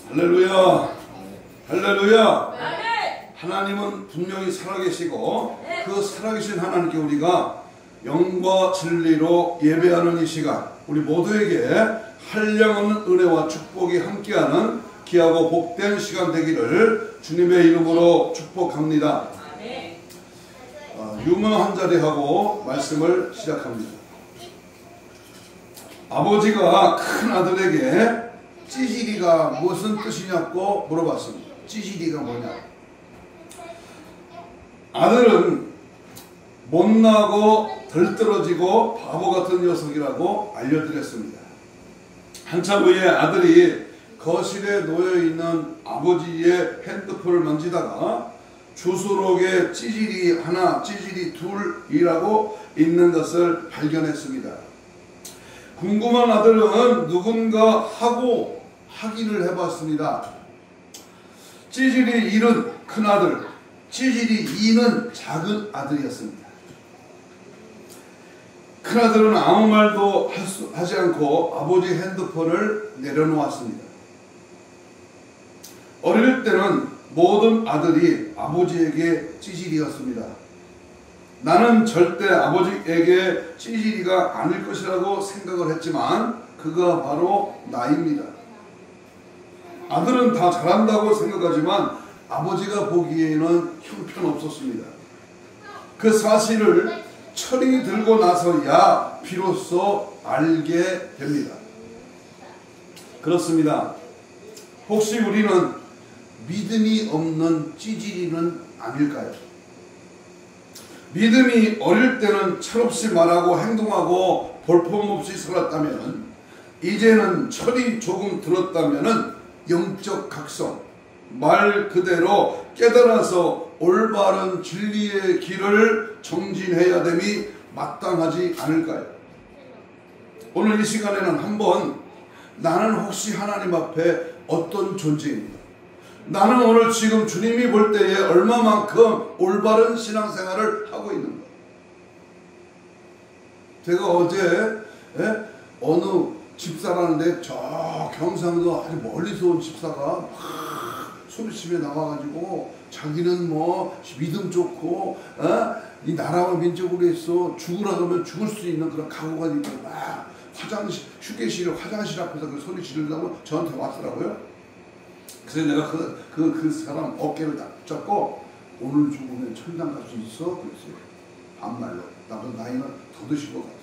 할렐루야. 할렐루야. 하나님은 분명히 살아계시고 그 살아계신 하나님께 우리가 영과 진리로 예배하는 이 시간, 우리 모두에게 한량없는 은혜와 축복이 함께하는 귀하고 복된 시간 되기를 주님의 이름으로 축복합니다. 유머 한 자리 하고 말씀을 시작합니다. 아버지가 큰 아들에게 찌질이가 무슨 뜻이냐고 물어봤습니다. 찌질이가 뭐냐? 아들은 못나고 덜떨어지고 바보 같은 녀석이라고 알려드렸습니다. 한참 후에 아들이 거실에 놓여있는 아버지의 핸드폰을 만지다가 주소록에 찌질이 하나, 찌질이 둘이라고 있는 것을 발견했습니다. 궁금한 아들은 누군가 하고 확인을 해봤습니다. 찌질이 1은 큰 아들, 찌질이 2는 작은 아들이었습니다. 큰 아들은 아무 말도 하지 않고 아버지 핸드폰을 내려놓았습니다. 어릴 때는 모든 아들이 아버지에게 찌질이었습니다. 나는 절대 아버지에게 찌질이가 아닐 것이라고 생각을 했지만 그가 바로 나입니다. 아들은 다 잘한다고 생각하지만 아버지가 보기에는 형편없었습니다. 그 사실을 철이 들고 나서야 비로소 알게 됩니다. 그렇습니다. 혹시 우리는 믿음이 없는 찌질이는 아닐까요? 믿음이 어릴 때는 철없이 말하고 행동하고 볼품없이 살았다면 이제는 철이 조금 들었다면 영적 각성, 말 그대로 깨달아서 올바른 진리의 길을 정진해야 됨이 마땅하지 않을까요? 오늘 이 시간에는 한번 나는 혹시 하나님 앞에 어떤 존재입니다. 나는 오늘 지금 주님이 볼 때에 얼마만큼 올바른 신앙생활을 하고 있는가. 제가 어제 어느 집사라는데 저 경상도 아주 멀리서 온 집사가 막 소리치며 나와가지고 자기는 뭐 믿음 좋고 이 나라와 민족을 위해서 죽으라고 하면 죽을 수 있는 그런 각오가 있고 막 화장실, 휴게실 화장실 앞에서 그 소리 지르려고 저한테 왔더라고요. 그래서 내가 그 사람 어깨를 딱 잡고 오늘 죽으면 천당 갈 수 있어? 그랬어요. 반말로. 나도 나이는 더 드실 것 같아.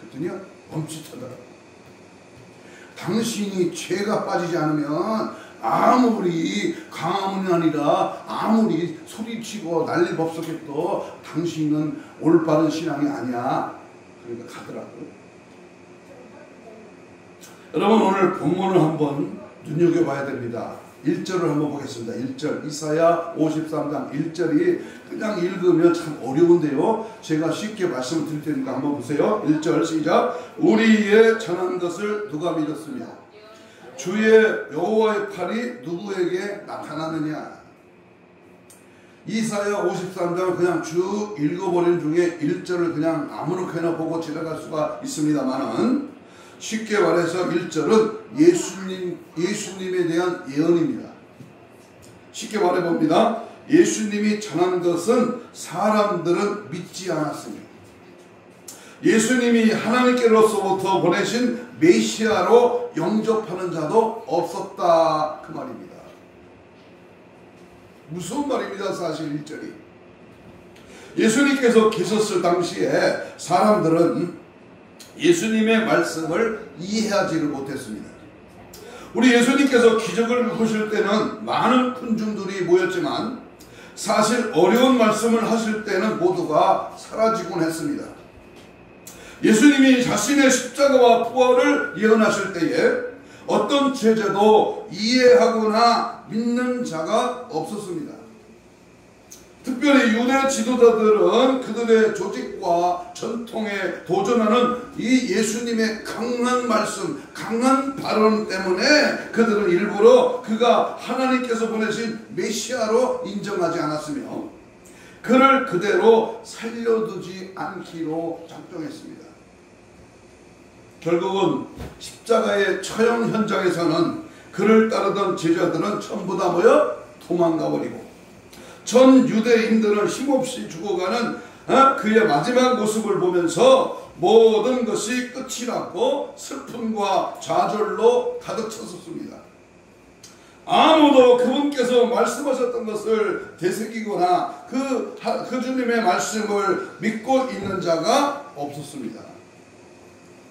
그랬더니 멈칫하더라고. 당신이 죄가 빠지지 않으면 아무리 강함이 아니라 아무리 소리치고 난리 법석해도 당신은 올바른 신앙이 아니야. 그러니까 가더라고요. 여러분 오늘 본문을 한번 눈여겨봐야 됩니다. 1절을 한번 보겠습니다. 1절 이사야 53장 1절이 그냥 읽으면 참 어려운데요. 제가 쉽게 말씀을 드릴 테니까 한번 보세요. 1절 시작. 우리의 전한 것을 누가 믿었으며 주의 여호와의 팔이 누구에게 나타나느냐. 이사야 53장을 그냥 쭉 읽어버리는 중에 1절을 그냥 아무렇게나 보고 지나갈 수가 있습니다만은 쉽게 말해서 1절은 예수님에 대한 예언입니다. 쉽게 말해봅니다. 예수님이 전한 것은 사람들은 믿지 않았습니다. 예수님이 하나님께로서부터 보내신 메시아로 영접하는 자도 없었다 그 말입니다. 무서운 말입니다. 사실 1절이. 예수님께서 계셨을 당시에 사람들은 예수님의 말씀을 이해하지를 못했습니다. 우리 예수님께서 기적을 보실 때는 많은 군중들이 모였지만 사실 어려운 말씀을 하실 때는 모두가 사라지곤 했습니다. 예수님이 자신의 십자가와 부활을 예언하실 때에 어떤 제자도 이해하거나 믿는 자가 없었습니다. 특별히 유대 지도자들은 그들의 조직과 전통에 도전하는 이 예수님의 강한 말씀, 강한 발언 때문에 그들은 일부러 그가 하나님께서 보내신 메시아로 인정하지 않았으며 그를 그대로 살려두지 않기로 작정했습니다. 결국은 십자가의 처형 현장에서는 그를 따르던 제자들은 전부 다 뭐야? 도망가 버리고 전 유대인들은 힘없이 죽어가는 그의 마지막 모습을 보면서 모든 것이 끝이 났고 슬픔과 좌절로 가득 찼었습니다. 아무도 그분께서 말씀하셨던 것을 되새기거나 그 주님의 말씀을 믿고 있는 자가 없었습니다.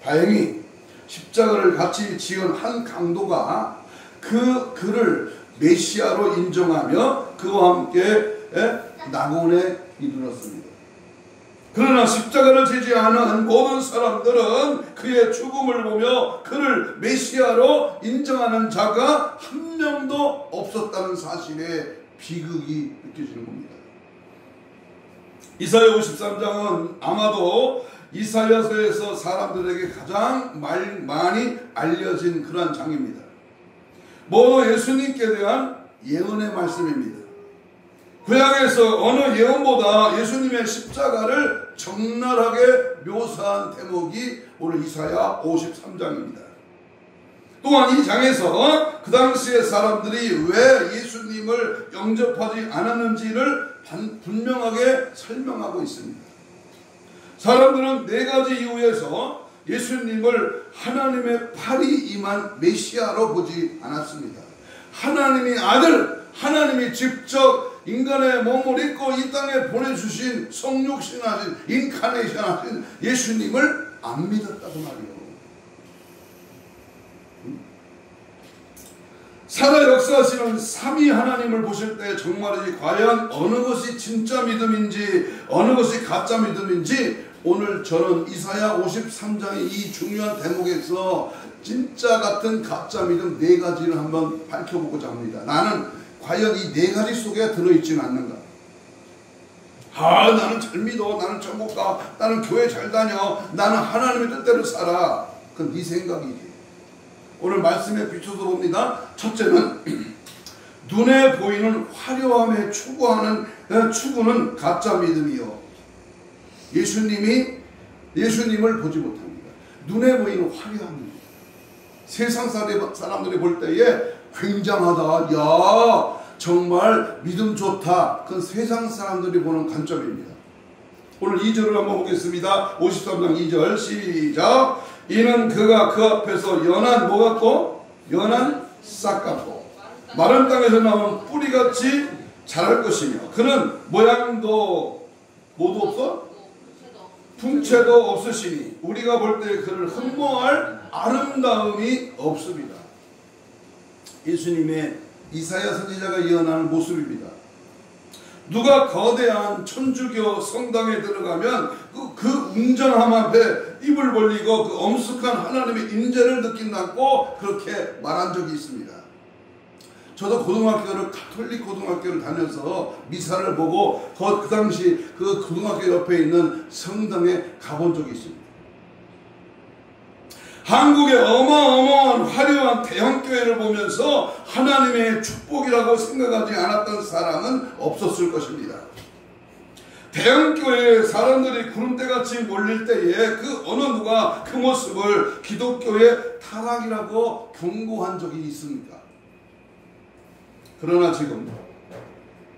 다행히 십자가를 같이 지은 한 강도가 그를 메시아로 인정하며 그와 함께 낙원에 이르렀습니다. 그러나 십자가를 지지 않은 모든 사람들은 그의 죽음을 보며 그를 메시아로 인정하는 자가 한 명도 없었다는 사실에 비극이 느껴지는 겁니다. 이사야 53장은 아마도 이사야서에서 사람들에게 가장 많이 알려진 그런 장입니다. 모두 예수님께 대한 예언의 말씀입니다. 구약에서 어느 예언보다 예수님의 십자가를 적나라하게 묘사한 대목이 오늘 이사야 53장입니다. 또한 이 장에서 그 당시의 사람들이 왜 예수님을 영접하지 않았는지를 분명하게 설명하고 있습니다. 사람들은 네 가지 이유에서 예수님을 하나님의 팔이 임한 메시아로 보지 않았습니다. 하나님의 아들, 하나님이 직접 인간의 몸을 입고 이 땅에 보내주신 성육신하신 인카네이션하신 예수님을 안 믿었다고 말이에요. 살아 역사하시는 삼위 하나님을 보실 때 정말이지 과연 어느 것이 진짜 믿음인지 어느 것이 가짜 믿음인지 오늘 저는 이사야 53장의 이 중요한 대목에서 진짜 같은 가짜 믿음 네 가지를 한번 밝혀보고자 합니다. 나는 과연 이 네 가지 속에 들어있지는 않는가? 나는 잘 믿어, 나는 천국 가, 나는 교회 잘 다녀, 나는 하나님의 뜻대로 살아. 그건 네 생각이지. 오늘 말씀에 비춰서 봅니다. 첫째는 눈에 보이는 화려함에 추구는 가짜 믿음이요. 예수님을 보지 못합니다. 눈에 보이는 화려함입니다. 세상 사람들이 볼 때에 굉장하다, 야 정말 믿음 좋다, 그건 세상 사람들이 보는 관점입니다. 오늘 2절을 한번 보겠습니다. 53장 2절 시작. 이는 그가 그 앞에서 연한 뭐 같고 연한 싹 같고 마른 땅에서 나온 뿌리같이 자랄 것이며 그는 모양도 모두 없어? 풍채도 없으시니 우리가 볼 때 그를 흠모할 아름다움이 없습니다. 예수님의 이사야 선지자가 예언하는 모습입니다. 누가 거대한 천주교 성당에 들어가면 그 웅장함 앞에 입을 벌리고 그 엄숙한 하나님의 임재를 느낀다고 그렇게 말한 적이 있습니다. 저도 가톨릭 고등학교를 다녀서 미사를 보고 그 당시 그 고등학교 옆에 있는 성당에 가본 적이 있습니다. 한국의 어마어마한 화려한 대형교회를 보면서 하나님의 축복이라고 생각하지 않았던 사람은 없었을 것입니다. 대형교회에 사람들이 구름대같이 몰릴 때에 그 어느 누가 그 모습을 기독교의 타락이라고 경고한 적이 있습니까? 그러나 지금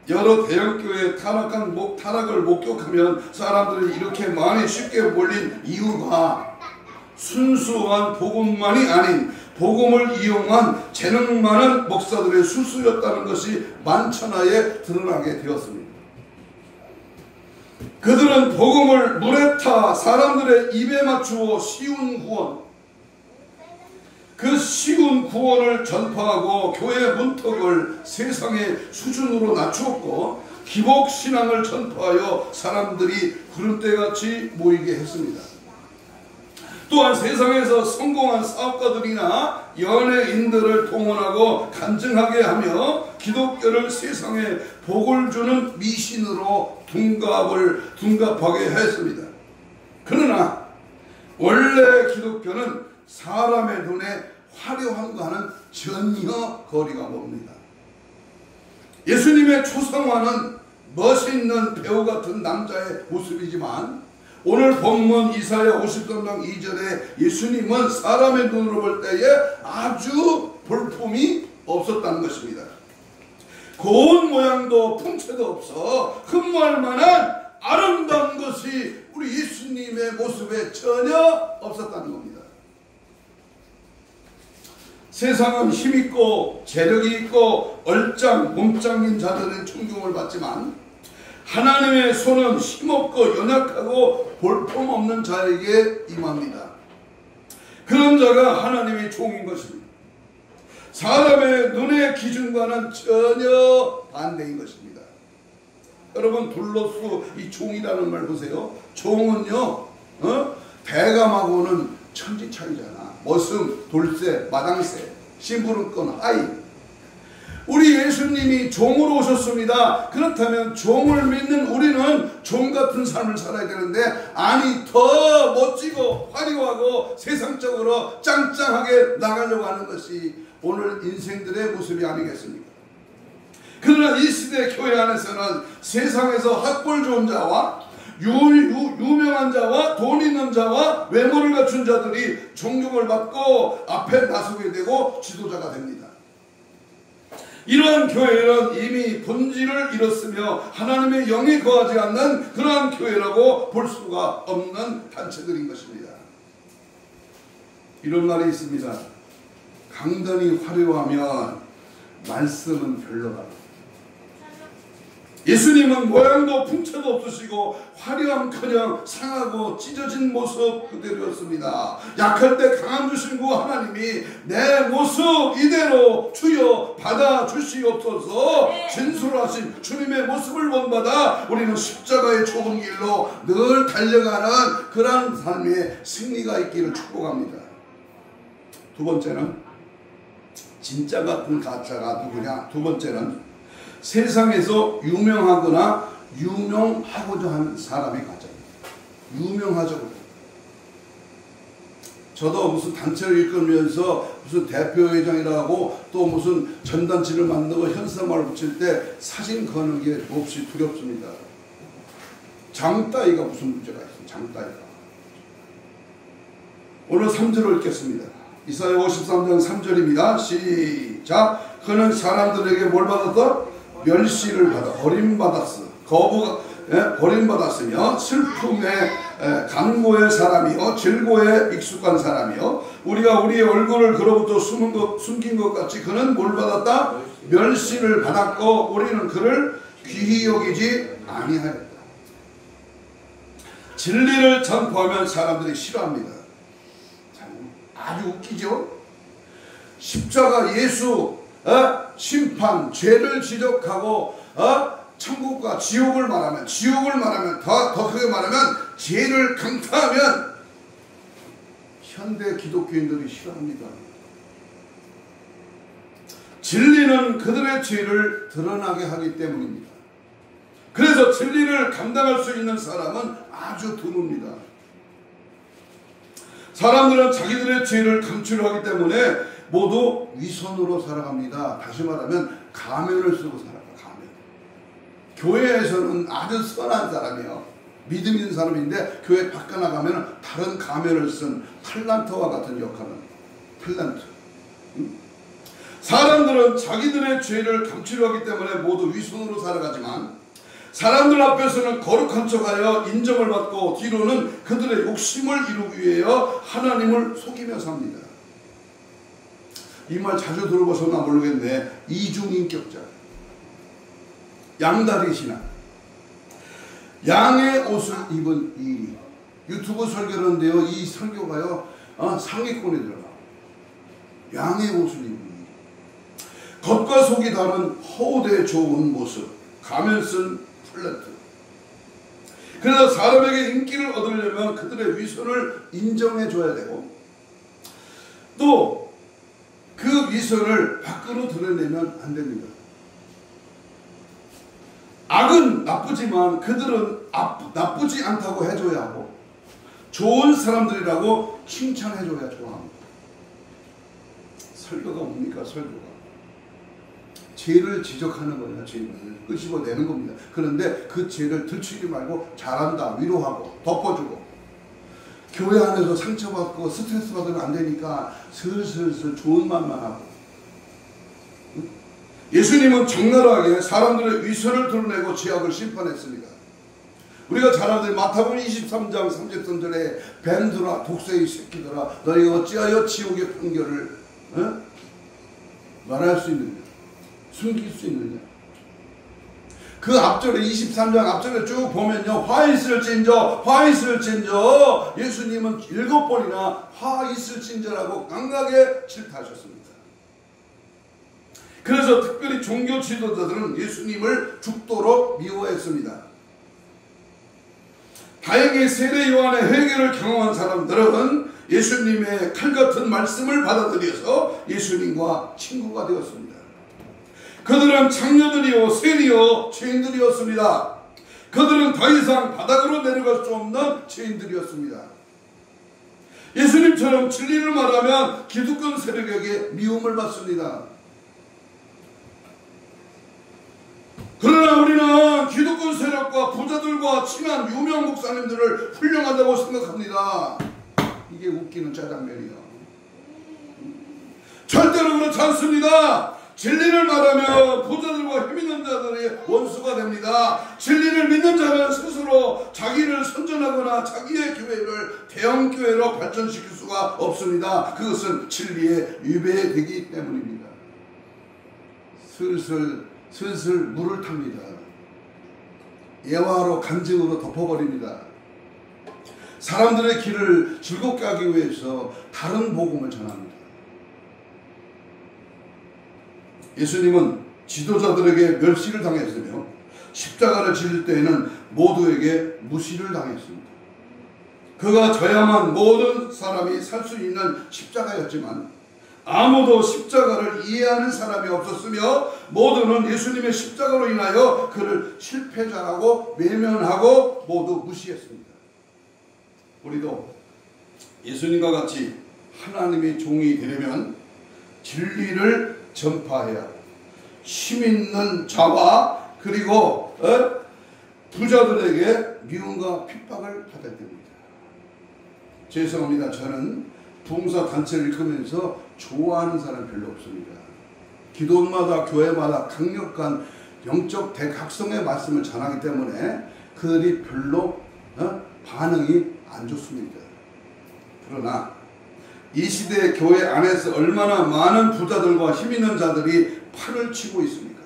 여러 대형교회의 타락을 목격하면 사람들이 이렇게 많이 쉽게 몰린 이유가 순수한 복음만이 아닌 복음을 이용한 재능 많은 목사들의 수수였다는 것이 만천하에 드러나게 되었습니다. 그들은 복음을 물에 타 사람들의 입에 맞추어 쉬운 구원, 그 쉬운 구원을 전파하고 교회 문턱을 세상의 수준으로 낮추었고 기복신앙을 전파하여 사람들이 구름대같이 모이게 했습니다. 또한 세상에서 성공한 사업가들이나 연예인들을 동원하고 간증하게 하며 기독교를 세상에 복을 주는 미신으로 둔갑하게 했습니다. 그러나 원래 기독교는 사람의 눈에 화려함과는 전혀 거리가 멉니다. 예수님의 초상화는 멋있는 배우 같은 남자의 모습이지만 오늘 본문 이사야 53장 2절에 예수님은 사람의 눈으로 볼 때에 아주 볼품이 없었다는 것입니다. 고운 모양도 풍채도 없어 흠모할 만한 아름다운 것이 우리 예수님의 모습에 전혀 없었다는 겁니다. 세상은 힘있고 재력이 있고 얼짱 몸짱인 자들은 존경을 받지만 하나님의 손은 힘없고 연약하고 볼품없는 자에게 임합니다. 그런 자가 하나님의 종인 것입니다. 사람의 눈의 기준과는 전혀 반대인 것입니다. 여러분 둘로수 이 종이라는 말 보세요. 종은요 대감하고는 천지 차이잖아. 머슴, 돌쇠, 마당새, 심부름꾼, 하이. 우리 예수님이 종으로 오셨습니다. 그렇다면 종을 믿는 우리는 종 같은 삶을 살아야 되는데 아니 더 멋지고 화려하고 세상적으로 짱짱하게 나가려고 하는 것이 오늘 인생들의 모습이 아니겠습니까? 그러나 이 시대 교회 안에서는 세상에서 학벌 좋은 자와 유명한 자와 돈 있는 자와 외모를 갖춘 자들이 존경을 받고 앞에 나서게 되고 지도자가 됩니다. 이러한 교회는 이미 본질을 잃었으며 하나님의 영이 거하지 않는 그러한 교회라고 볼 수가 없는 단체들인 것입니다. 이런 말이 있습니다. 강단이 화려하면 말씀은 별로다. 예수님은 모양도 풍채도 없으시고 화려함커녕 상하고 찢어진 모습 그대로였습니다. 약할 때 강한 주신구 하나님이 내 모습 이대로 주여 받아주시옵소서 진술하신 주님의 모습을 본받아 우리는 십자가의 좁은 길로 늘 달려가는 그러한 삶의 승리가 있기를 축복합니다. 두 번째는 진짜 같은 가짜가 누구냐? 두 번째는 세상에서 유명하거나 유명하고자 하는 사람이 가짜입니다. 유명하자고. 저도 무슨 단체를 이끌면서 무슨 대표회장이라고 또 무슨 전단지를 만들고 현수막을 붙일 때 사진 거는 게 몹시 두렵습니다. 장따위가 무슨 문제가 있어요. 장따위가. 오늘 3절을 읽겠습니다. 이사야 53장 3절입니다. 시작. 그는 사람들에게 뭘 받았다? 멸시를 받아 버림받았어. 버림받았으며 슬픔의 간고의 사람이요 질고에 익숙한 사람이요 우리가 우리의 얼굴을 그로부터 숨긴 것 같이 그는 뭘 받았다? 멸시를 받았고 우리는 그를 귀히 여기지 아니하였다. 진리를 전포하면 사람들이 싫어합니다. 아주 웃기죠? 십자가 예수 심판, 죄를 지적하고 천국과 지옥을 말하면 더 크게 말하면 죄를 강타하면 현대 기독교인들이 싫어합니다. 진리는 그들의 죄를 드러나게 하기 때문입니다. 그래서 진리를 감당할 수 있는 사람은 아주 드뭅니다. 사람들은 자기들의 죄를 감추려 하기 때문에 모두 위선으로 살아갑니다. 다시 말하면 가면을 쓰고 살아가요. 가면. 교회에서는 아주 선한 사람이에요. 믿음 있는 사람인데 교회 밖에 나가면 다른 가면을 쓴 탤런트와 같은 역할은 탤런트. 사람들은 자기들의 죄를 감추려 하기 때문에 모두 위선으로 살아가지만 사람들 앞에서는 거룩한 척하여 인정을 받고 뒤로는 그들의 욕심을 이루기 위하여 하나님을 속이며 삽니다. 이 말 자주 들어보셨나 모르겠네. 이중인격자. 양다리 신앙. 양의 옷을 입은 이 유튜브 설교하는데요. 이 설교가요. 상위권에 들어가. 양의 옷을 입은 이. 겉과 속이 다른 허우대 좋은 모습. 가면 쓴 탤런트. 그래서 사람에게 인기를 얻으려면 그들의 위선을 인정해 줘야 되고 또 그 위선을 밖으로 드러내면 안 됩니다. 악은 나쁘지만 그들은 나쁘지 않다고 해줘야 하고 좋은 사람들이라고 칭찬해줘야 좋아합니다. 설교가 뭡니까? 설교가 죄를 지적하는 거예요. 죄를 끄집어내는 겁니다. 그런데 그 죄를 들추지 말고 잘한다, 위로하고 덮어주고 교회 안에서 상처받고 스트레스 받으면 안 되니까 슬슬 좋은 말만 하고 예수님은 적나라하게 사람들의 위선을 드러내고 죄악을 심판했습니다. 우리가 잘 아는 마태복음 23장 33절에 뱀들아 독새의 새끼들아 너희가 어찌하여 지옥의 판결을 말할 수 있느냐, 숨길 수 있느냐. 그 앞절에 23장 앞절에 쭉 보면요, 화 있을진저 화 있을진저, 예수님은 7번이나 화 있을진저라고 강하게 질타하셨습니다. 그래서 특별히 종교 지도자들은 예수님을 죽도록 미워했습니다. 다행히 세례 요한의 회개를 경험한 사람들은 예수님의 칼같은 말씀을 받아들여서 예수님과 친구가 되었습니다. 그들은 창녀들이요 세리요 죄인들이었습니다. 그들은 더 이상 바닥으로 내려갈 수 없는 죄인들이었습니다. 예수님처럼 진리를 말하면 기득권 세력에게 미움을 받습니다. 그러나 우리는 기득권 세력과 부자들과 친한 유명 목사님들을 훌륭하다고 생각합니다. 이게 웃기는 짜장면이요. 절대로 그렇지 않습니다. 진리를 말하면 부자들과 힘있는 자들의 원수가 됩니다. 진리를 믿는 자는 스스로 자기를 선전하거나 자기의 교회를 대형교회로 발전시킬 수가 없습니다. 그것은 진리에 위배되기 때문입니다. 슬슬 물을 탑니다. 예화로 간증으로 덮어버립니다. 사람들의 길을 즐겁게 하기 위해서 다른 복음을 전합니다. 예수님은 지도자들에게 멸시를 당했으며 십자가를 지을 때에는 모두에게 무시를 당했습니다. 그가 져야만 모든 사람이 살 수 있는 십자가였지만 아무도 십자가를 이해하는 사람이 없었으며 모두는 예수님의 십자가로 인하여 그를 실패자라고 외면하고 모두 무시했습니다. 우리도 예수님과 같이 하나님의 종이 되려면 진리를 전파해야 하고 힘있는 자와 그리고 부자들에게 미움과 핍박을 받아야 됩니다. 죄송합니다. 저는 부흥사 단체를 읽으면서 좋아하는 사람 별로 없습니다. 기도마다 교회마다 강력한 영적 대각성의 말씀을 전하기 때문에 그들이 별로 반응이 안 좋습니다. 그러나 이 시대의 교회 안에서 얼마나 많은 부자들과 힘있는 자들이 판을 치고 있습니까?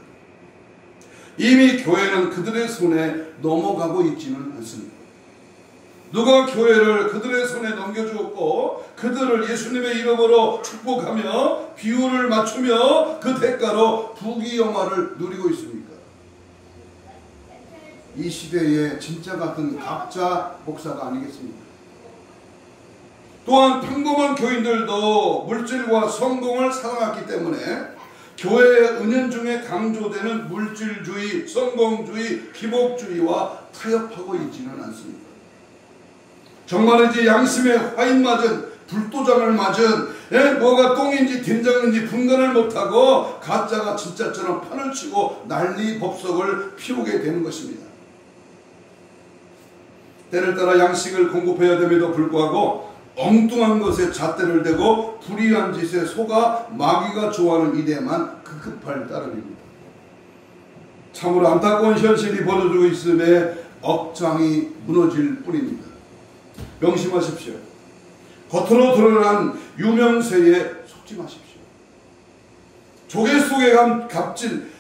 이미 교회는 그들의 손에 넘어가고 있지는 않습니다. 누가 교회를 그들의 손에 넘겨주었고 그들을 예수님의 이름으로 축복하며 비율을 맞추며 그 대가로 부귀영화를 누리고 있습니까? 이 시대의 진짜 같은 가짜 목사가 아니겠습니까? 또한 평범한 교인들도 물질과 성공을 사랑했기 때문에 교회의 은연중에 강조되는 물질주의, 성공주의, 기복주의와 타협하고 있지는 않습니다. 정말이지 양심에 화인 맞은 불도장을 맞은 뭐가 똥인지 된장인지 분간을 못하고 가짜가 진짜처럼 판을 치고 난리 법석을 피우게 되는 것입니다. 때를 따라 양식을 공급해야 됨에도 불구하고 엉뚱한 것에 잣대를 대고 불의한 짓에 속아 마귀가 좋아하는 일에만 급급할 따름입니다. 참으로 안타까운 현실이 벌어지고 있음에 억장이 무너질 뿐입니다. 명심하십시오. 겉으로 드러난 유명세에 속지 마십시오. 조개 속에 값진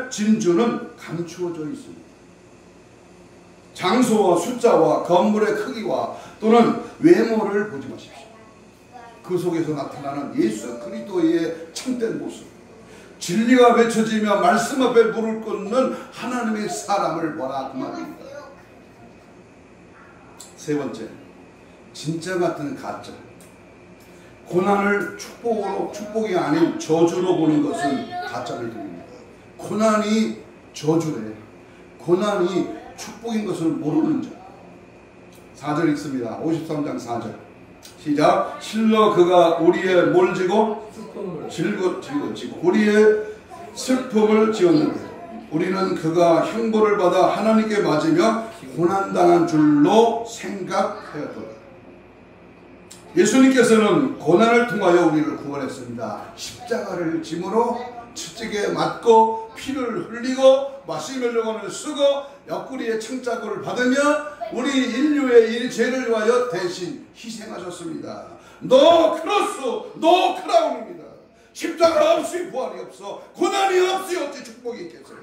진주는 감추어져 있습니다. 장소와 숫자와 건물의 크기와 또는 외모를 보지 마십시오. 그 속에서 나타나는 예수 그리스도의 참된 모습, 진리가 외쳐지며 말씀 앞에 무릎 꿇는 하나님의 사람을 보라 그 말입니다. 세 번째, 진짜 같은 가짜. 고난을 축복이 아닌 저주로 보는 것은 가짜 믿음입니다. 고난이 저주래. 고난이 축복인 것을 모르는 자. 4절 읽습니다. 53장 4절 시작. 실로 그가 우리의 뭘 지고? 지고 우리의 슬픔을 지었는데 우리는 그가 형벌을 받아 하나님께 맞으며 고난당한 줄로 생각하였도다. 예수님께서는 고난을 통하여 우리를 구원했습니다. 십자가를 짐으로 채찍에 맞고 피를 흘리고 마시멜로건을 쓰고 옆구리에 창자고를 받으며 우리 인류의 이 죄를 위하여 대신 희생하셨습니다. 노 크로스, 노 크라운입니다. 십자가 없이 부활이 없어, 고난이 없이 어찌 축복이 있겠어요?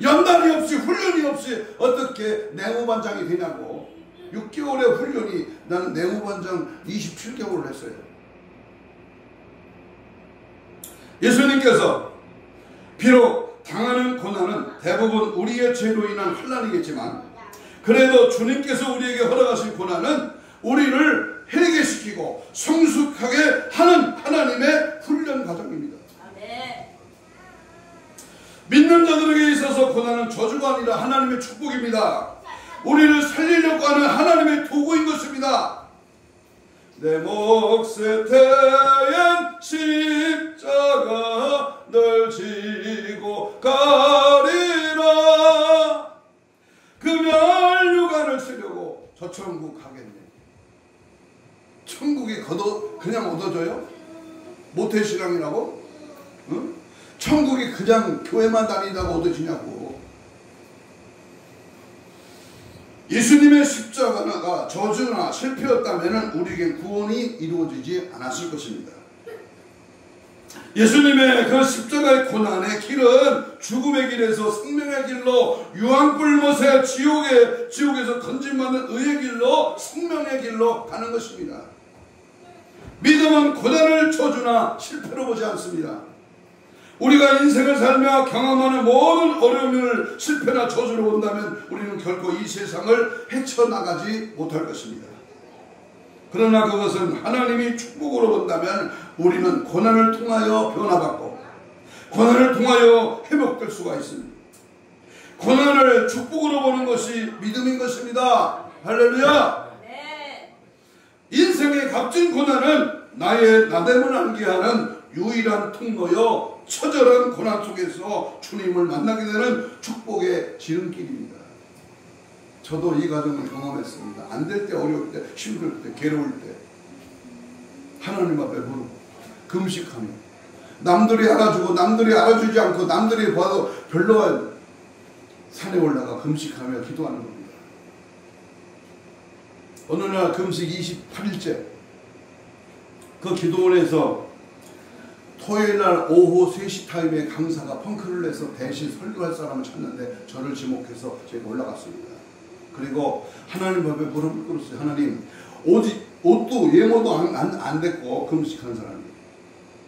연단이 없이, 훈련이 없이 어떻게 내무반장이 되냐고. 6개월의 훈련이, 나는 내무반장 27개월을 했어요. 예수님께서 비록 당하는 고난은 대부분 우리의 죄로 인한 환난이겠지만, 그래도 주님께서 우리에게 허락하신 고난은 우리를 회개시키고 성숙하게 하는 하나님의 훈련 과정입니다. 믿는 자들에게 있어서 고난은 저주가 아니라 하나님의 축복입니다. 우리를 살리려고 하는 하나님의 도구인 것입니다. 내 몫에 태엔 십자가 늘 지고 가리라. 그 멸류관을 쓰려고 저 천국 가겠네. 천국이 그냥 얻어져요? 모태신앙이라고? 응? 천국이 그냥 교회만 다닌다고 얻어지냐고. 예수님의 십자가가 저주나 실패였다면 우리에게 구원이 이루어지지 않았을 것입니다. 예수님의 그 십자가의 고난의 길은 죽음의 길에서 생명의 길로, 유황불못의 지옥에서 건진받는 의의 길로, 생명의 길로 가는 것입니다. 믿음은 고난을 저주나 실패로 보지 않습니다. 우리가 인생을 살며 경험하는 모든 어려움을 실패나 저주로 본다면 우리는 결코 이 세상을 헤쳐나가지 못할 것입니다. 그러나 그것은 하나님이 축복으로 본다면 우리는 고난을 통하여 변화받고 고난을 통하여 회복될 수가 있습니다. 고난을 축복으로 보는 것이 믿음인 것입니다. 할렐루야. 인생의 값진 고난은 나의 나됨을 암기하는 유일한 통로요, 처절한 고난 속에서 주님을 만나게 되는 축복의 지름길입니다. 저도 이 과정을 경험했습니다. 안 될 때, 어려울 때, 힘들 때, 괴로울 때 하나님 앞에 무릎 금식하며, 남들이 알아주고 남들이 알아주지 않고 남들이 봐도 별로, 산에 올라가 금식하며 기도하는 겁니다. 어느 날 금식 28일째 그 기도원에서 토요일날 오후 3시 타임에 강사가 펑크를 내서 대신 설교할 사람을 찾는데 저를 지목해서 제가 올라갔습니다. 그리고 하나님 앞에 무릎을 꿇었어요. 하나님, 옷도 예모도 안 됐고 금식한 사람이,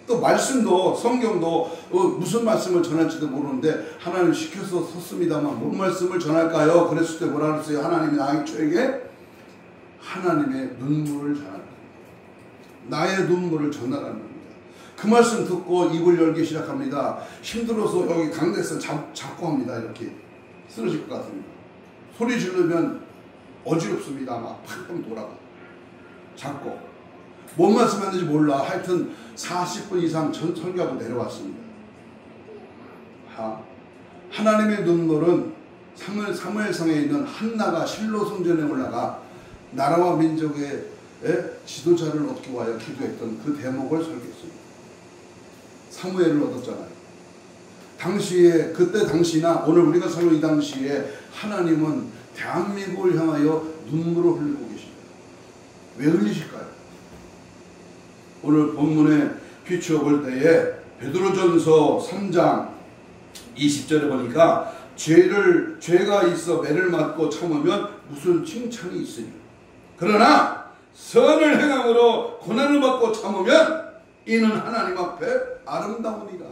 또 말씀도 성경도 무슨 말씀을 전할지도 모르는데 하나님 시켜서 섰습니다만 뭔 말씀을 전할까요? 그랬을 때 뭐라 그랬어요? 하나님이 저에게 하나님의 눈물을 전하라, 나의 눈물을 전하라는 겁니다. 그 말씀 듣고 입을 열기 시작합니다. 힘들어서 여기 강대에서 잡고 합니다. 이렇게 쓰러질 것 같습니다. 소리 지르면 어지럽습니다. 막 팍팍 돌아가. 잡고 뭔 말씀하는지 몰라. 하여튼 40분 이상 설교하고 내려왔습니다. 하나님의 눈물은 사무엘상에 있는 한나가 실로 성전에 올라가 나라와 민족의 지도자를 얻기 위하여 기도했던 그 대목을 설교했습니다. 사무엘을 얻었잖아요. 당시에, 그때 당시나 오늘 우리가 살고 이 당시에 하나님은 대한민국을 향하여 눈물을 흘리고 계십니다. 왜 흘리실까요? 오늘 본문에 비추어 볼 때에 베드로전서 3장 20절에 보니까 죄가 있어 매를 맞고 참으면 무슨 칭찬이 있으니, 그러나 선을 행함으로 고난을 받고 참으면 이는 하나님 앞에 아름다우니라.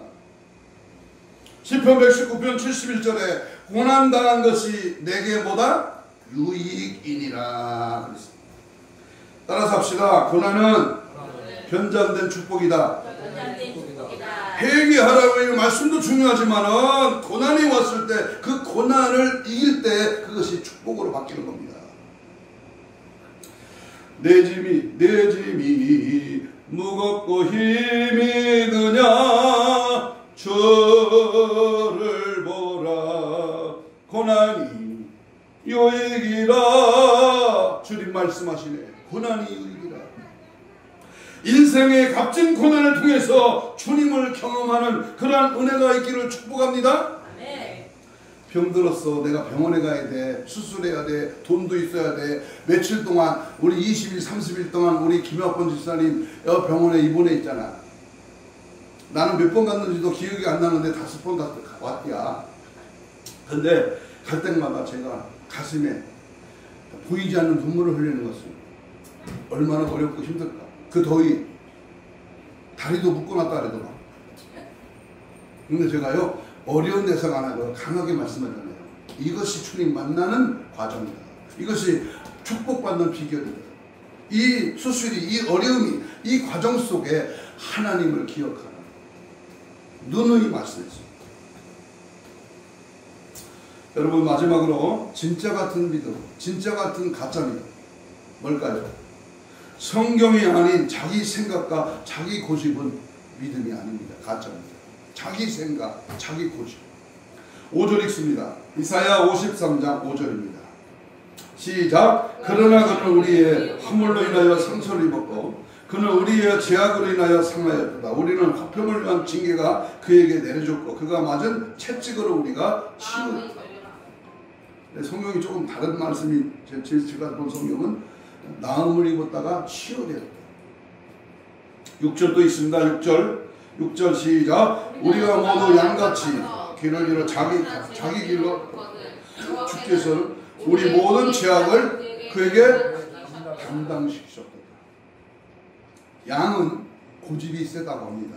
시편 119편 71절에 고난당한 것이 내게 뭐다? 유익이니라. 따라서 합시다. 고난은 변장된 축복이다. 회개하라고 말씀도 중요하지만 고난이 왔을 때 그 고난을 이길 때 그것이 축복으로 바뀌는 겁니다. 내 짐이 무겁고 힘이 드냐 주를 보라 고난이 유익이라. 주님 말씀하시네. 고난이 유익이라. 인생의 값진 고난을 통해서 주님을 경험하는 그러한 은혜가 있기를 축복합니다. 병들었어. 내가 병원에 가야 돼. 수술해야 돼. 돈도 있어야 돼. 며칠 동안 우리 20일 30일 동안 우리 김학번 집사님 병원에 입원해 있잖아. 나는 몇 번 갔는지도 기억이 안 나는데 5번 왔야. 근데 갈 때마다 제가 가슴에 보이지 않는 눈물을 흘리는 것은 얼마나 어렵고 힘들까. 그 더위 다리도 묶어놨다 그래도 막. 근데 제가요 어려운 데서가 아니라 강하게 말씀하잖아요. 이것이 주님 만나는 과정이다. 이것이 축복받는 비결이다. 이 수술이, 이 어려움이, 이 과정 속에 하나님을 기억하라. 누누이 말씀했습니다. 여러분, 마지막으로 진짜 같은 믿음, 진짜 같은 가짜 믿음 뭘까요? 성경이 아닌 자기 생각과 자기 고집은 믿음이 아닙니다. 가짜입니다. 자기 생각, 자기 고집. 5절 읽습니다. 이사야 53장 5절입니다. 시작. 그러나 그는 우리의 허물로 인하여 상처를 입었고 그는 우리의 죄악으로 인하여 상하였다. 우리는 화평을 위한 징계가 그에게 내려졌고 그가 맞은 채찍으로 우리가 치유했다. 성경이 조금 다른 말씀이 제가 본 성경은 나음을 입었다가 치유되었다. 6절도 있습니다. 6절 시작. 우리가 모두 양같이 길을 잃어 자기 길로 주께서 우리 모든 죄악을 그에게 담당시키셨다. 양은 고집이 세다고 합니다.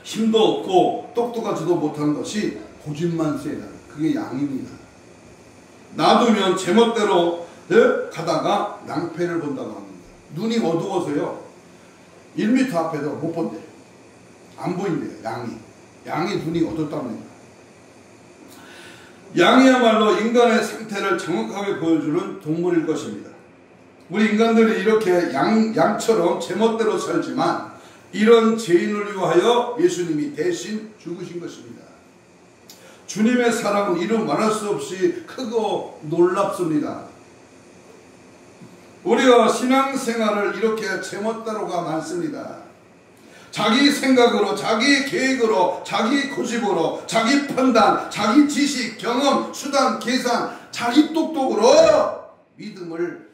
힘도 없고 똑똑하지도 못한 것이 고집만 세다. 그게 양입니다. 놔두면 제멋대로 가다가 낭패를 본다고 합니다. 눈이 어두워서요 1m 앞에도 못 본대. 안 보인대요. 양이 눈이 어둡답니다. 양이야말로 인간의 상태를 정확하게 보여주는 동물일 것입니다. 우리 인간들이 이렇게 양처럼 제멋대로 살지만 이런 죄인을 위하여 예수님이 대신 죽으신 것입니다. 주님의 사랑은 이루 말할 수 없이 크고 놀랍습니다. 우리가 신앙생활을 이렇게 제멋대로가 많습니다. 자기 생각으로, 자기 계획으로, 자기 고집으로, 자기 판단, 자기 지식, 경험, 수단, 계산, 자기 똑똑으로 믿음을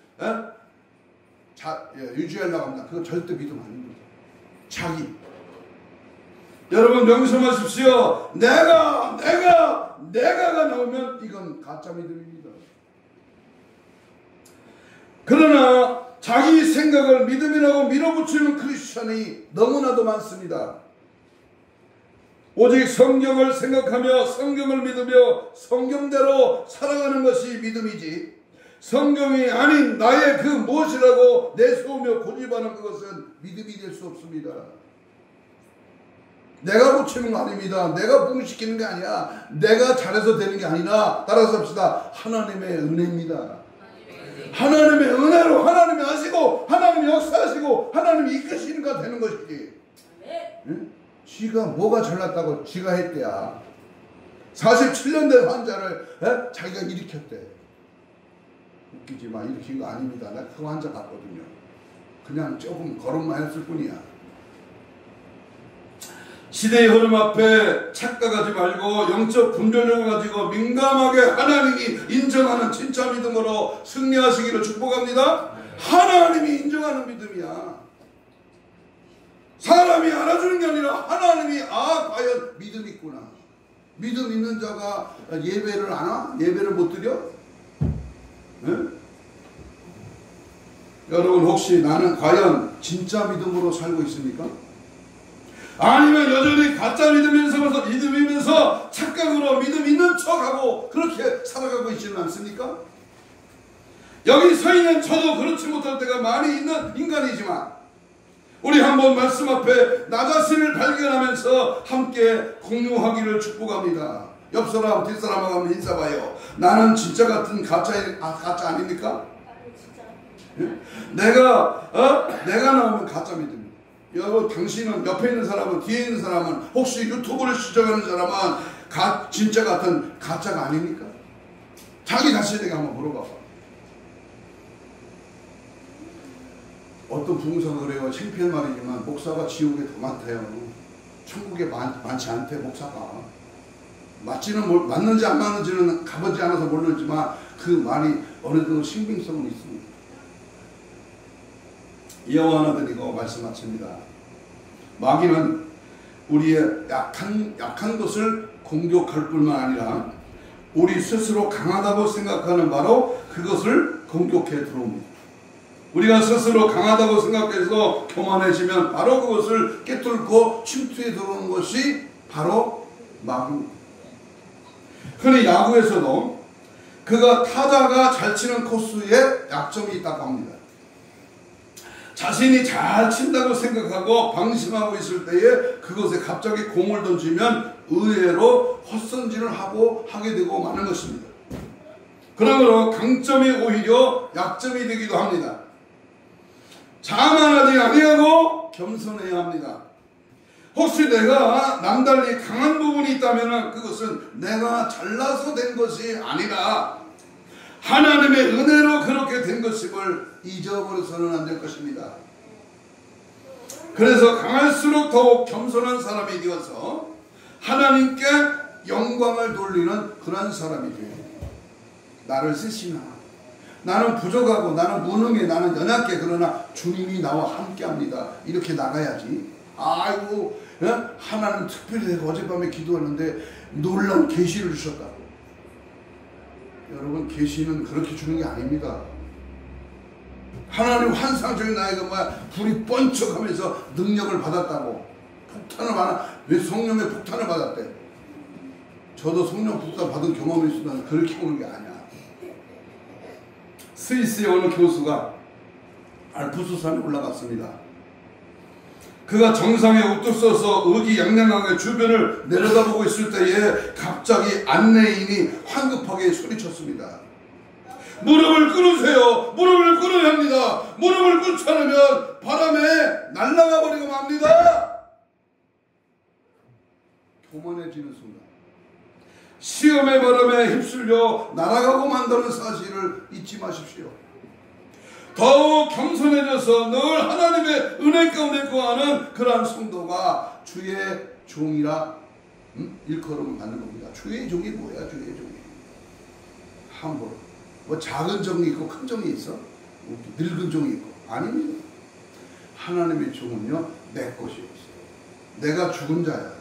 유지하려고 합니다. 그거 절대 믿음 아닙니다. 자기. 여러분 명심하십시오. 내가가 나오면 이건 가짜 믿음입니다. 그러나 자기 생각을 믿음이라고 밀어붙이는 크리스천이 너무나도 많습니다. 오직 성경을 생각하며 성경을 믿으며 성경대로 살아가는 것이 믿음이지 성경이 아닌 나의 그 무엇이라고 내세우며 고집하는 그것은 믿음이 될 수 없습니다. 내가 고치는 거 아닙니다. 내가 부흥시키는 게 아니야. 내가 잘해서 되는 게 아니라 따라서 합시다. 하나님의 은혜입니다. 하나님의 은혜로 하나님이 하시고 하나님이 역사하시고 하나님이 이끄시니까 되는 것이지. 응? 지가 뭐가 잘났다고 지가 했대야. 47년 된 환자를 자기가 일으켰대. 웃기지 마. 일으킨 거 아닙니다. 나 그 환자 봤거든요. 그냥 조금 걸음만 했을 뿐이야. 시대의 흐름 앞에 착각하지 말고 영적 분별력을 가지고 민감하게 하나님이 인정하는 진짜 믿음으로 승리하시기를 축복합니다. 하나님이 인정하는 믿음이야. 사람이 알아주는 게 아니라 하나님이 과연 믿음 있구나. 믿음 있는 자가 예배를 안 와? 예배를 못 드려? 네? 여러분 혹시 나는 과연 진짜 믿음으로 살고 있습니까? 아니면 여전히 가짜 믿음이면서 착각으로 믿음 있는 척하고 그렇게 살아가고 있지는 않습니까? 여기 서 있는 저도 그렇지 못할 때가 많이 있는 인간이지만 우리 한번 말씀 앞에 나 자신을 발견하면서 함께 공유하기를 축복합니다. 옆 사람 뒷사람하고 한번 인사봐요. 나는 진짜 같은 가짜 아닙니까? 내가 나오면 가짜 믿음입니다. 여러분 당신은 옆에 있는 사람은 뒤에 있는 사람은 혹시 유튜브를 시작하는 사람은 진짜 같은 가짜가 아닙니까? 자기 자신에게 한번 물어봐봐. 어떤 부흥사가 그래요. 창피한 말이지만 목사가 지옥에 더 많대요. 천국에 많지 않대 목사가. 맞는지 안 맞는지는 가보지 않아서 모르지만 그 말이 어느 정도 신빙성은 있습니다. 예언 하나 드리고 말씀 마칩니다. 마귀는 우리의 약한 것을 공격할 뿐만 아니라 우리 스스로 강하다고 생각하는 바로 그것을 공격해 들어옵니다. 우리가 스스로 강하다고 생각해서 교만해지면 바로 그것을 깨뚫고 침투해 들어오는 것이 바로 마귀입니다. 흔히 야구에서도 그가 타자가 잘 치는 코스에 약점이 있다고 합니다. 자신이 잘 친다고 생각하고 방심하고 있을 때에 그것에 갑자기 공을 던지면 의외로 헛선질을 하게 되고 마는 것입니다. 그러므로 강점이 오히려 약점이 되기도 합니다. 자만하지 아니하고 겸손해야 합니다. 혹시 내가 남달리 강한 부분이 있다면 그것은 내가 잘나서 된 것이 아니라 하나님의 은혜로 그렇게 된 것임을 잊어버려서는 안 될 것입니다. 그래서 강할수록 더욱 겸손한 사람이 되어서 하나님께 영광을 돌리는 그런 사람이 되어야 됩니다. 나를 쓰시나, 나는 부족하고 나는 무능해, 나는 연약해, 그러나 주님이 나와 함께합니다. 이렇게 나가야지. 아이고, 하나님 특별히 내가 어젯밤에 기도하는데 놀라운 계시를 주셨다고. 여러분, 계시는 그렇게 주는 게 아닙니다. 하나님 환상적인 나이가 불이 번쩍하면서 능력을 받았다고. 왜 성령의 폭탄을 받았대? 저도 성령 폭탄 받은 경험이 있으면 그렇게 오는 게 아니야. 스위스의 어느 교수가 알프스산에 올라갔습니다. 그가 정상에 우뚝 서서 의기양양하게 주변을 내려다보고 있을 때에 갑자기 안내인이 황급하게 소리쳤습니다. 무릎을 꿇으세요. 무릎을 꿇어야 합니다. 무릎을 꿇지 않으면 바람에 날아가 버리고 맙니다. 교만해지는 순간 시험의 바람에 휩쓸려 날아가고 만다는 사실을 잊지 마십시오. 더욱 겸손해져서 늘 하나님의 은혜 가운데 거하는 그러한 성도가 주의 종이라 일컬음을 받는 겁니다. 주의 종이 뭐야? 주의 종이 함부로 작은 종이 있고 큰 종이 있어? 늙은 종이 있고 아닙니다. 하나님의 종은요 내 것이 없어요. 내가 죽은 자야.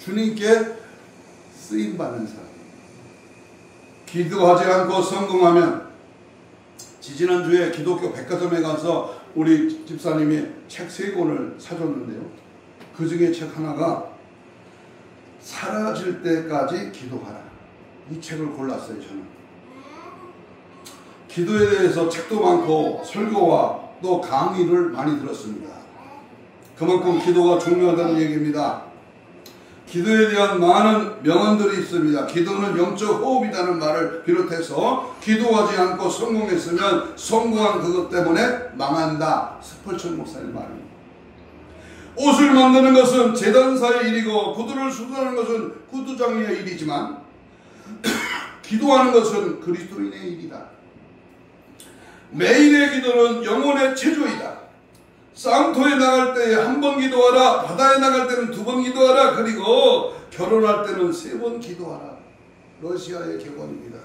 주님께 쓰임받는 사람. 기도하지 않고 성공하면, 지지난주에 기독교 백화점에 가서 우리 집사님이 책 3권을 사줬는데요. 그 중에 책 하나가 사라질 때까지 기도하라. 이 책을 골랐어요. 저는 기도에 대해서 책도 많고 설교와 또 강의를 많이 들었습니다. 그만큼 기도가 중요하다는 얘기입니다. 기도에 대한 많은 명언들이 있습니다. 기도는 영적 호흡이라는 말을 비롯해서 기도하지 않고 성공했으면 성공한 그것 때문에 망한다. 스펄천 목사님 말입니다. 옷을 만드는 것은 재단사의 일이고 구두를 수선하는 것은 구두장의 일이지만 기도하는 것은 그리스도인의 일이다. 매일의 기도는 영혼의 체조이다. 쌍토에 나갈 때에 1번 기도하라. 바다에 나갈 때는 2번 기도하라. 그리고 결혼할 때는 3번 기도하라. 러시아의 격언입니다.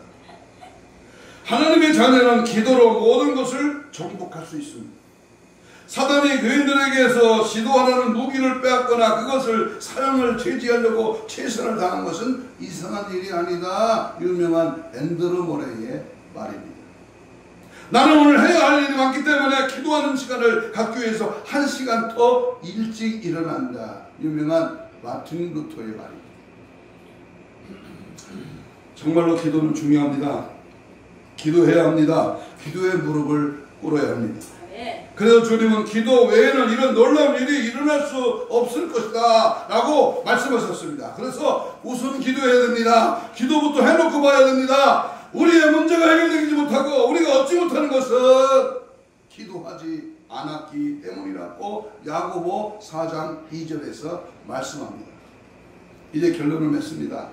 하나님의 자녀는 기도로 모든 것을 정복할 수 있습니다. 사단이 교인들에게서 시도하라는 무기를 빼앗거나 그것을 사용을 제지하려고 최선을 다한 것은 이상한 일이 아니다. 유명한 앤드루 모레이의 말입니다. 나는 오늘 해야 할 일이 많기 때문에 기도하는 시간을 갖기 위해서 1시간 더 일찍 일어난다. 유명한 마틴 루터의 말입니다. 정말로 기도는 중요합니다. 기도해야 합니다. 기도의 무릎을 꿇어야 합니다. 그래서 주님은 기도 외에는 이런 놀라운 일이 일어날 수 없을 것이다 라고 말씀하셨습니다. 그래서 우선 기도해야 됩니다. 기도부터 해놓고 봐야 됩니다. 우리의 문제가 해결되지 못하고 우리가 얻지 못하는 것은 기도하지 않았기 때문이라고 야고보 4장 2절에서 말씀합니다. 이제 결론을 맺습니다.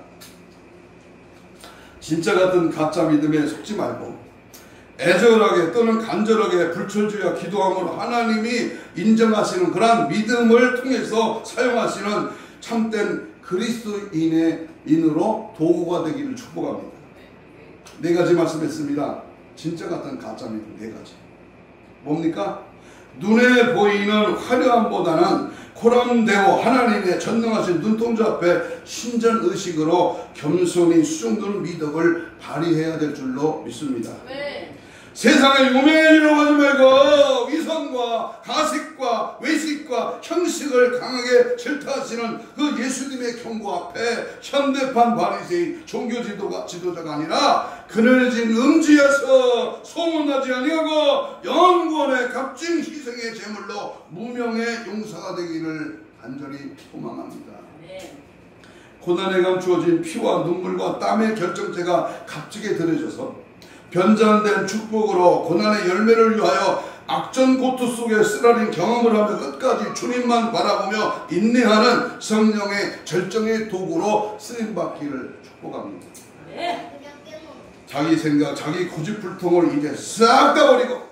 진짜 같은 가짜 믿음에 속지 말고 애절하게 또는 간절하게 불철주야 기도함으로 하나님이 인정하시는 그러한 믿음을 통해서 사용하시는 참된 그리스도인으로 도구가 되기를 축복합니다. 네 가지 말씀했습니다. 진짜 같은 가짜 믿음 네 가지. 뭡니까? 눈에 보이는 화려함보다는 코람되고 하나님의 전능하신 눈동자 앞에 신전의식으로 겸손히 수종드는 믿음을 발휘해야 될 줄로 믿습니다. 네. 세상에 유명해지려고 하지 말고 위선과 가식과 외식과 형식을 강하게 질타하시는 그 예수님의 경고 앞에 현대판 바리새인 종교 지도자가 아니라 그늘진 음지에서 소문나지 아니하고 영원의 값진 희생의 제물로 무명의 용사가 되기를 간절히 소망합니다. 네. 고난에 감추어진 피와 눈물과 땀의 결정체가 값지게 들여져서 변장된 축복으로 고난의 열매를 위하여 악전고투 속에 쓰라린 경험을 하며 끝까지 주님만 바라보며 인내하는 성령의 절정의 도구로 쓰임받기를 축복합니다. 네. 자기 생각, 자기 고집불통을 이제 싹 다 버리고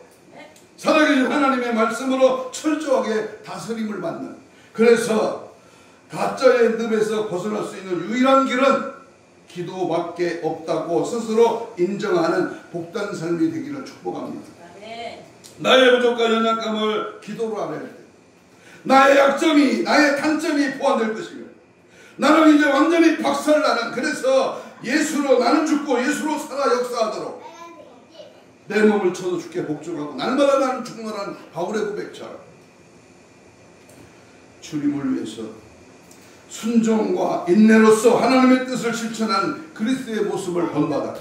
살아계신 하나님의 말씀으로 철저하게 다스림을 받는, 그래서 가짜의 늪에서 벗어날 수 있는 유일한 길은 기도밖에 없다고 스스로 인정하는 복된 삶이 되기를 축복합니다. 네. 나의 부족과 연약함을 기도로 알아야 돼. 나의 약점이, 나의 단점이 보완될 것이며 나는 이제 완전히 박살나는, 그래서 예수로 나는 죽고 예수로 살아 역사하도록 내 몸을 쳐도 죽게 복종하고 날마다 나는 죽노라는 바울의 고백처럼 주님을 위해서 순종과 인내로서 하나님의 뜻을 실천한 그리스도의 모습을 본받아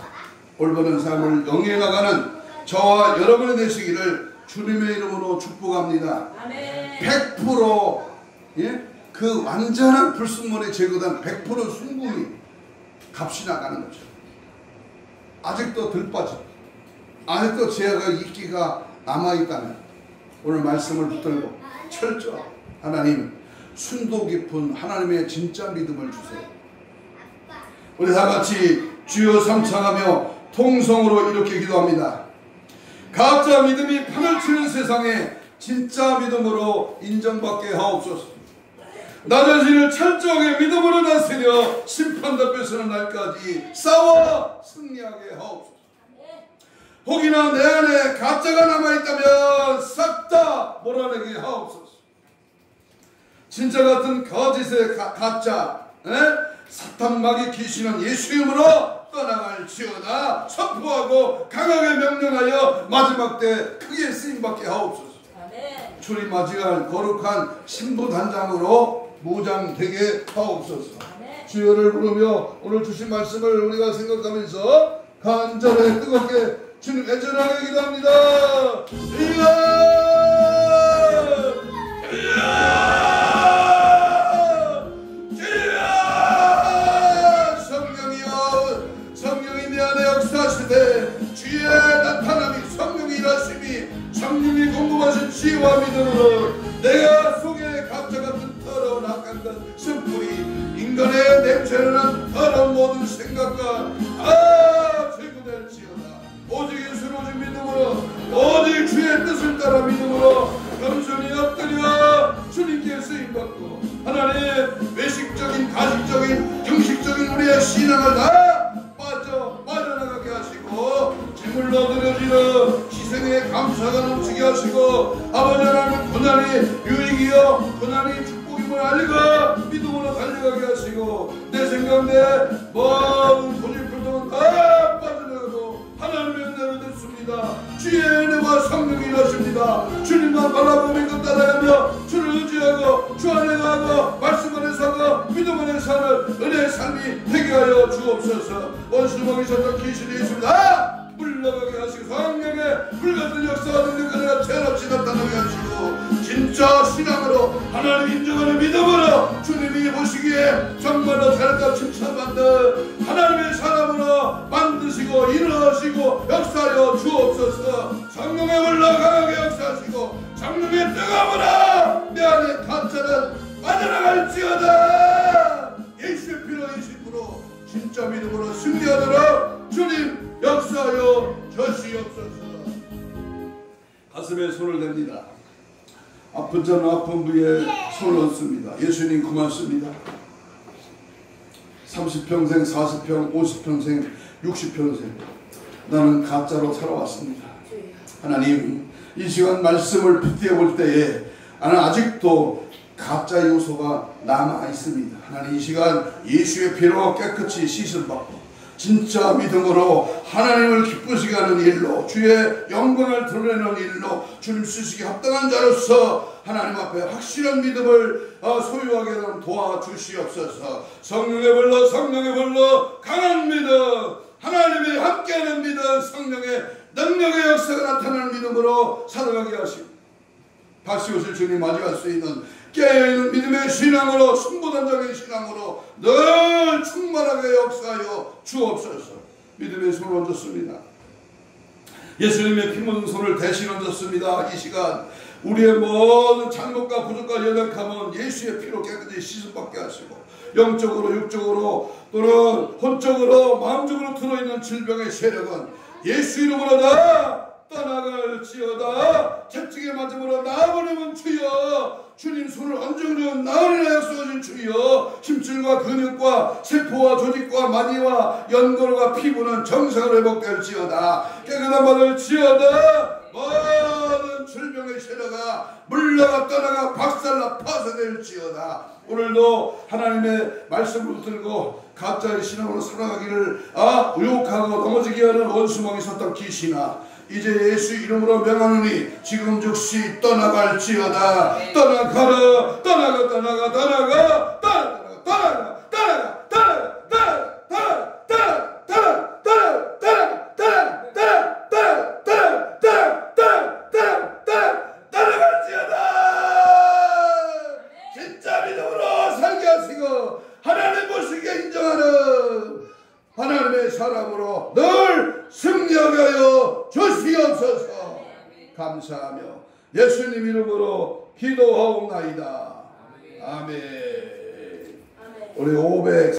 올바른 삶을 영위해 나가는 저와 여러분이 되시기를 주님의 이름으로 축복합니다. 아멘. 100% 그 완전한 불순물에 제거된 100% 순금이 값이 나가는 거죠. 아직도 덜 빠져, 아직도 죄가 이끼가 남아있다면 오늘 말씀을 붙들고 철저 하나님 순도 깊은 하나님의 진짜 믿음을 주세요. 우리 다같이 주여 삼창하며 통성으로 이렇게 기도합니다. 가짜 믿음이 판을 치는 세상에 진짜 믿음으로 인정받게 하옵소서. 나 자신을 철저하게 믿음으로 다스려 심판다 뺏어는 날까지 싸워 승리하게 하옵소서. 혹이나 내 안에 가짜가 남아있다면 싹 다 몰아내게 하옵소서. 진짜 같은 거짓의 가짜 사탄마귀 귀신은 예수 이름으로 떠나갈지어다 선포하고 강하게 명령하여 마지막 때 크게 쓰임받게 하옵소서. 아멘. 주님 맞이할 거룩한 신부단장으로 무장되게 하옵소서. 아멘. 주여를 부르며 오늘 주신 말씀을 우리가 생각하면서 간절히 뜨겁게 주님 애절하게 기도합니다. 주의 나타남이, 성령의 일하심이, 성령이 공급하신 지혜와 믿음으로 내가 속에 가짜 같은 더러운 악한 것, 쓴뿌리, 인간의 냄새나는 더러운 모든 생각과 제거될지어다. 오직 예수를 오직 믿음으로, 오직 주의 뜻을 따라 믿음으로 겸손히 엎드려 주님께 쓰임받고 하나님 외식적인, 가식적인, 형식적인 우리의 신앙을 다 빠져나가게 하시고 제물로 드려지는 희생의 감사가 넘치게 하시고 아버지 하나님 고난이 유익이요 고난이 축복임을 알리고 믿음으로 달려가게 하시고 내 생각 내 모든 고집불통은 다 빠져나가고 하나님의 은혜로 됐습니다. 주의 은혜와 성령이 일하십니다. 주님만 바라보며 믿고 따라가며 주를 의지하고 주 안에 가고 말씀 안에 사고 믿음 안에 사는 은혜의 삶이 되게 하여 주옵소서. 원수 먹이셨던 귀신이 있습니다. 물러가게 하시고 성령의 불같은 역사가 능력하느라 죄없이 나타나게 하시고 진짜 신앙으로 하나님 인정하는 믿음으로 주님이 보시기에 정말로 잘했다 칭찬받는 하나님의 사람으로 만드시고 일어나시고 역사하여 주옵소서. 성령의 올라가게 역사하시고 성령의 뜨거움으로 내 안에 가짜는 빠져나갈지어다. 예수의 피로 20% 진짜 믿음으로 승리하도록 주님 역사하여 주시옵소서. 부위에 손을 댑니다. 아픈 자는 아픈 부위에 손을 얹습니다. 예수님 고맙습니다. 30평생, 40평, 50평생, 60평생 나는 가짜로 살아왔습니다. 하나님, 이 시간 말씀을 빗대어 볼 때에 나는 아직도 가짜 요소가 남아 있습니다. 하나님, 이 시간 예수의 피로 깨끗이 씻음 받고 진짜 믿음으로 하나님을 기쁘시게 하는 일로, 주의 영광을 드러내는 일로 주님 쓰시기 합당한 자로서 하나님 앞에 확실한 믿음을 소유하게 하는 도와주시옵소서. 성령의 불러, 성령의 불러, 강한 믿음, 하나님이 함께하는 믿음, 성령의 능력의 역사가 나타나는 믿음으로 살아가게 하시고 다시 오실 주님 맞이할 수 있는 깨어있는 믿음의 신앙으로, 승부단장의 신앙으로 늘 충만하게 역사하여 주옵소서. 믿음의 손을 얹었습니다. 예수님의 피 묻은 손을 대신 얹었습니다. 이 시간 우리의 모든 잘못과 부족과 연약함은 예수의 피로 깨끗이 씻음받게 하시고, 영적으로 육적으로 또는 혼적으로 마음적으로 들어있는 질병의 세력은 예수 이름으로 다 떠나갈지어다. 채찍에 맞음으로 나아버리면 주여, 주님 손을 얹으면 나으리라 약속하신 주여, 심줄과 근육과 세포와 조직과 마디와 연골과 피부는 정상으로 회복될지어다. 깨끗한 받을지어다. 모든 질병의 세력아 물러가 떠나가 박살나 파쇄될지어다. 오늘도 하나님의 말씀을 들고 가짜의 신앙으로 살아가기를 유혹하고 넘어지게 하는 원수망이 섰던 귀신아, 이제 예수 이름으로 명하노니 지금 즉시 떠나갈지어다. 떠나가라. 떠나가 떠나가 떠나가 떠나가 떠나가 떠나가 떠나가 떠나가 떠나가 떠나갈지어다. 진짜 믿음으로 살게 하시고 하나님 보시기에 인정하는 하나님의 사람으로 늘 승리하게 하여 주시옵소서. 감사하며 예수님 이름으로 기도하옵나이다. 아멘. 우리 500